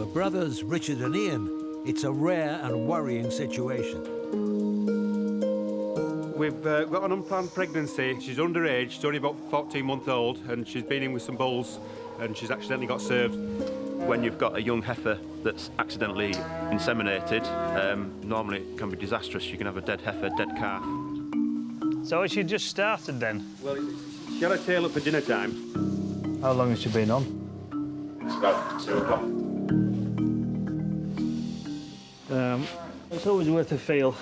For brothers Richard and Ian, it's a rare and worrying situation. We've got an unplanned pregnancy. She's underage, she's only about 14 months old, and she's been in with some bulls, and she's accidentally got served. When you've got a young heifer that's accidentally inseminated, normally it can be disastrous. You can have a dead heifer, dead calf. So has she just started then? Well, she had her tail up for dinner time. How long has she been on? It's about 2 o'clock. It's always worth a feel.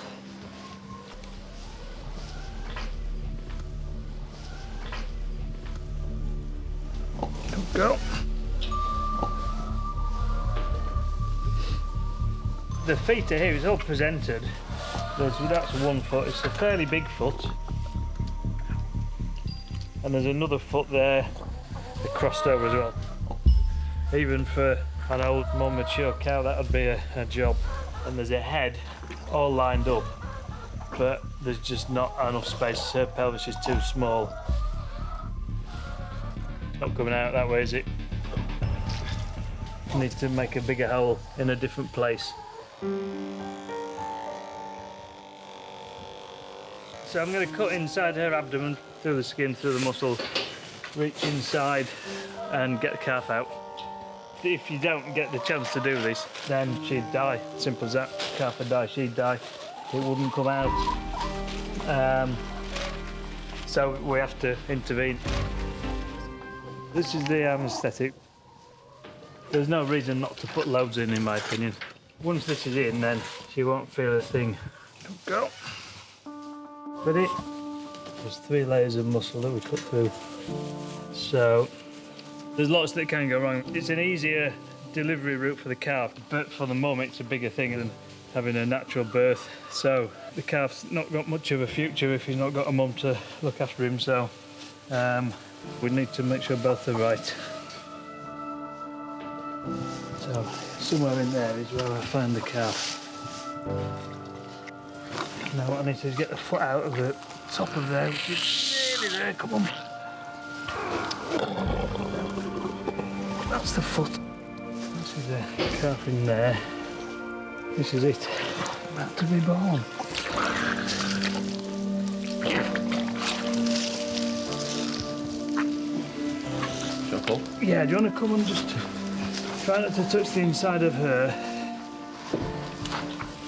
Go. The feet are here, it's all presented. That's 1 foot, it's a fairly big foot. And there's another foot there, crossed over as well. Even for an old, more mature cow, that would be a job. And there's a head all lined up, but there's just not enough space. Her pelvis is too small. Not coming out that way, is it? Need to make a bigger hole in a different place. So I'm going to cut inside her abdomen, through the skin, through the muscle, reach inside and get the calf out. If you don't get the chance to do this, then she'd die. Simple as that. Calf would die, she'd die. It wouldn't come out. So we have to intervene. This is the anaesthetic. There's no reason not to put loads in my opinion. Once this is in, then she won't feel a thing. Go. Ready? There's 3 layers of muscle that we cut through. So there's lots that can go wrong. It's an easier delivery route for the calf, but for the mum it's a bigger thing than having a natural birth. So the calf's not got much of a future if he's not got a mum to look after him. So we need to make sure both are right. So somewhere in there is where I find the calf. Now what I need to do is get the foot out of the top of there, which is nearly there. Come on. That's the foot. This is the calf in there. This is it. About to be born. Shuffle. Yeah, do you want to come and just try not to touch the inside of her?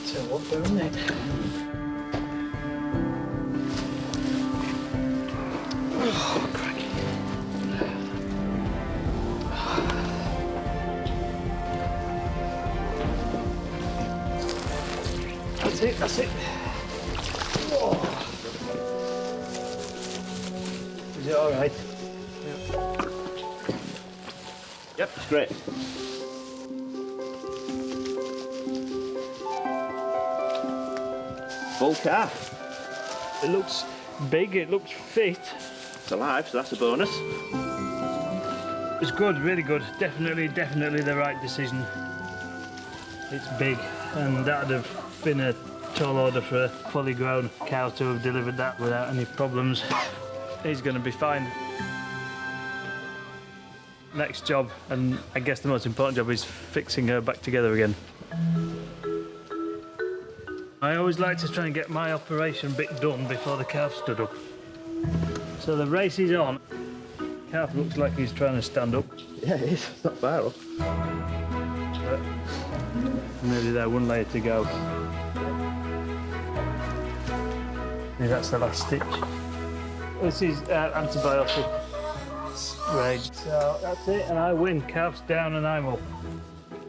So what doing it? Oh, cracky. That's it, that's it. Oh. Is it all right? Yep, it's great. Full calf. It looks big, it looks fit. It's alive, so that's a bonus. It's good, really good. Definitely the right decision. It's big, and that'd have been a tall order for a fully grown cow to have delivered that without any problems. He's going to be fine. Next job, and I guess the most important job, is fixing her back together again. I always like to try and get my operation bit done before the calf stood up. So the race is on. Calf looks like he's trying to stand up. Yeah, it is. It's not far off. But nearly there, 1 layer to go. Maybe that's the last stitch. This is antibiotic spray. So that's it, and I win. Calf's down and I'm up.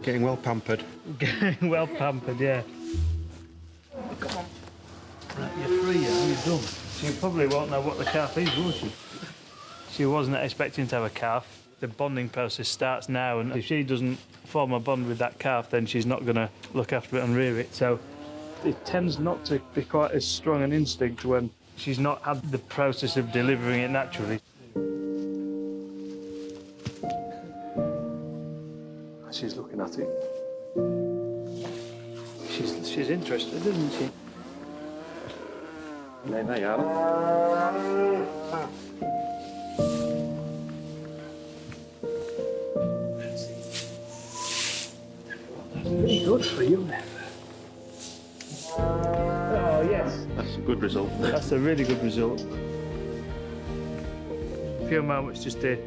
Getting well pampered. Getting well pampered, yeah. Come on. Right, you're free, you're done. She probably won't know what the calf is, will she? She wasn't expecting to have a calf. The bonding process starts now, and if she doesn't form a bond with that calf, then she's not going to look after it and rear it. So it tends not to be quite as strong an instinct when she's not had the process of delivering it naturally. She's looking at it. She's interested, isn't she? There you are. Pretty good for you, heifer. Oh, yes. That's a good result. That's a really good result. A few moments just to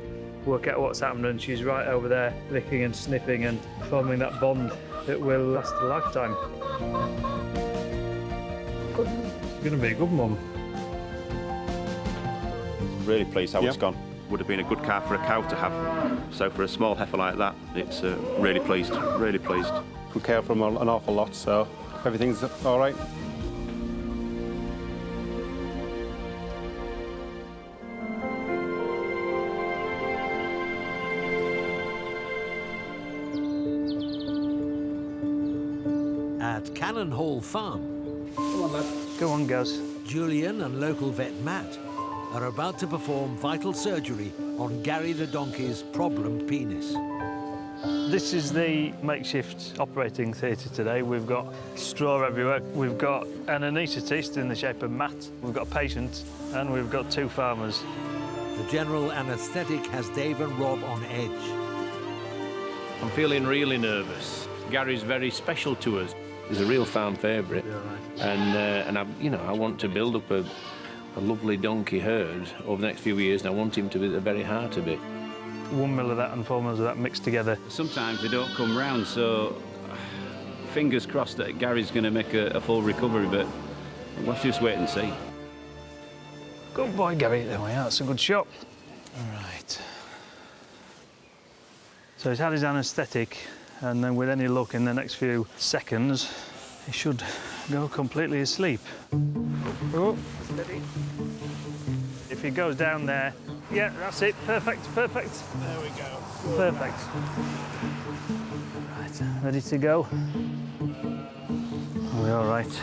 work out what's happened, and she's right over there licking and sniffing and forming that bond that will last a lifetime. Good. She's going to be a good mum. Really pleased how it's gone. Would have been a good calf for a cow to have. So for a small heifer like that, it's really pleased, really pleased. We care for them an awful lot, so everything's all right. At Cannon Hall Farm, Come on, lad. Go on, Gaz. Julian and local vet Matt are about to perform vital surgery on Gary the donkey's problem penis. This is the makeshift operating theatre today. We've got straw everywhere. We've got an anaesthetist in the shape of Matt. We've got a patient, and we've got 2 farmers. The general anaesthetic has Dave and Rob on edge. I'm feeling really nervous. Gary's very special to us. He's a real farm favourite, and I want to build up a lovely donkey herd over the next few years, and I want him to be at the very heart of it. 1 mil of that and 4 mils of that mixed together. Sometimes they don't come round, so fingers crossed that Gary's going to make a full recovery, but we'll have to just wait and see. Good boy, Gary. There we are. That's a good shot. All right. So he's had his anaesthetic, and then with any luck in the next few seconds, he should go completely asleep. Oh, steady. If he goes down there, yeah, that's it. Perfect, perfect. There we go. Perfect. Right, ready to go? Are we all right?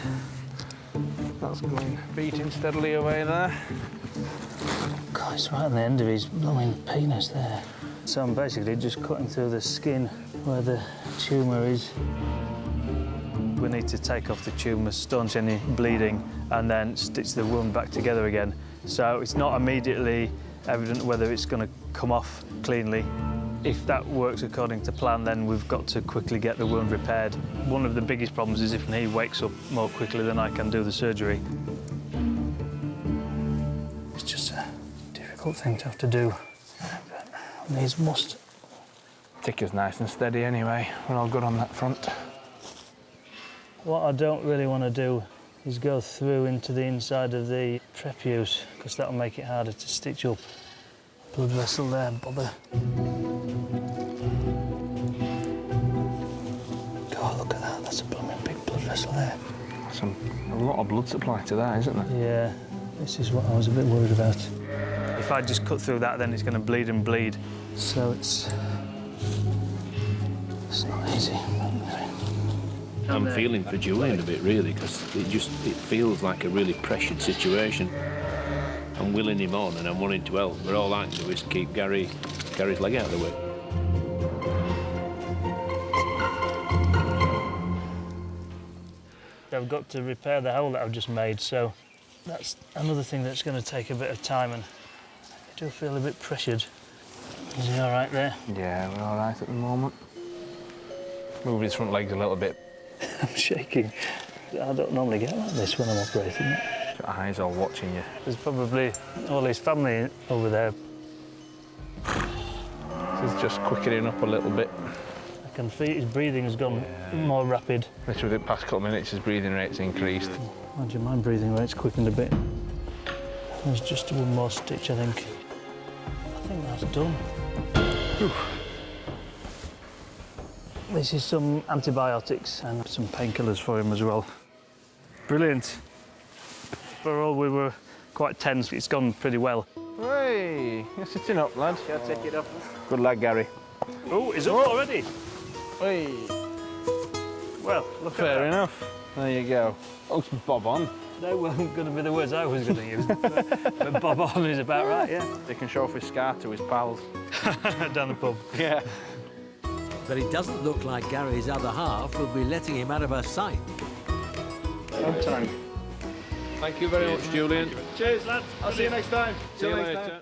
That's going beating steadily away there. God, it's right on the end of his blooming penis there. So I'm basically just cutting through the skin where the tumour is. We need to take off the tumour, staunch any bleeding, and then stitch the wound back together again. So it's not immediately evident whether it's going to come off cleanly. If that works according to plan, then we've got to quickly get the wound repaired. One of the biggest problems is if he wakes up more quickly than I can do the surgery. It's just a difficult thing to have to do, but these must. Ticker's nice and steady anyway. We're all good on that front. What I don't really want to do is go through into the inside of the prepuce, because that'll make it harder to stitch up. Blood vessel there, bother. God, look at that. That's a blooming big blood vessel there. A lot of blood supply to that, isn't there? Yeah, this is what I was a bit worried about. If I just cut through that, then it's going to bleed and bleed. So it's not easy. I'm feeling for Julian a bit, really, because it feels like a really pressured situation. I'm willing him on and I'm wanting to help, but all I can do is keep Gary's leg out of the way. I've got to repair the hole that I've just made, so that's another thing that's going to take a bit of time, and I do feel a bit pressured. Is he all right there? Yeah, we're all right at the moment. Moving his front legs a little bit. I'm shaking. I don't normally get like this when I'm operating it. Your eyes all watching you. There's probably all his family over there. He's just quickening up a little bit. I can feel his breathing has gone more rapid. Literally within the past couple of minutes, his breathing rate's increased. Imagine my breathing rate's quickened a bit. There's just one more stitch, I think. I think that's done. Whew. This is some antibiotics and some painkillers for him as well. Brilliant. For all we were quite tense, it's gone pretty well. Hey, you're sitting up, lad. Can I take it off? Good lad, Gary. Oh, it's up already. Hey. Well, look at Fair that. enough. There you go. Looks bob on. They weren't going to be the words I was going to use, but bob on is about right, yeah. He can show off his scar to his pals. Down the pub. Yeah. But it doesn't look like Gary's other half will be letting him out of her sight. No time. Thank you very much, Julian. Cheers, lads. I'll see you next time. See you later.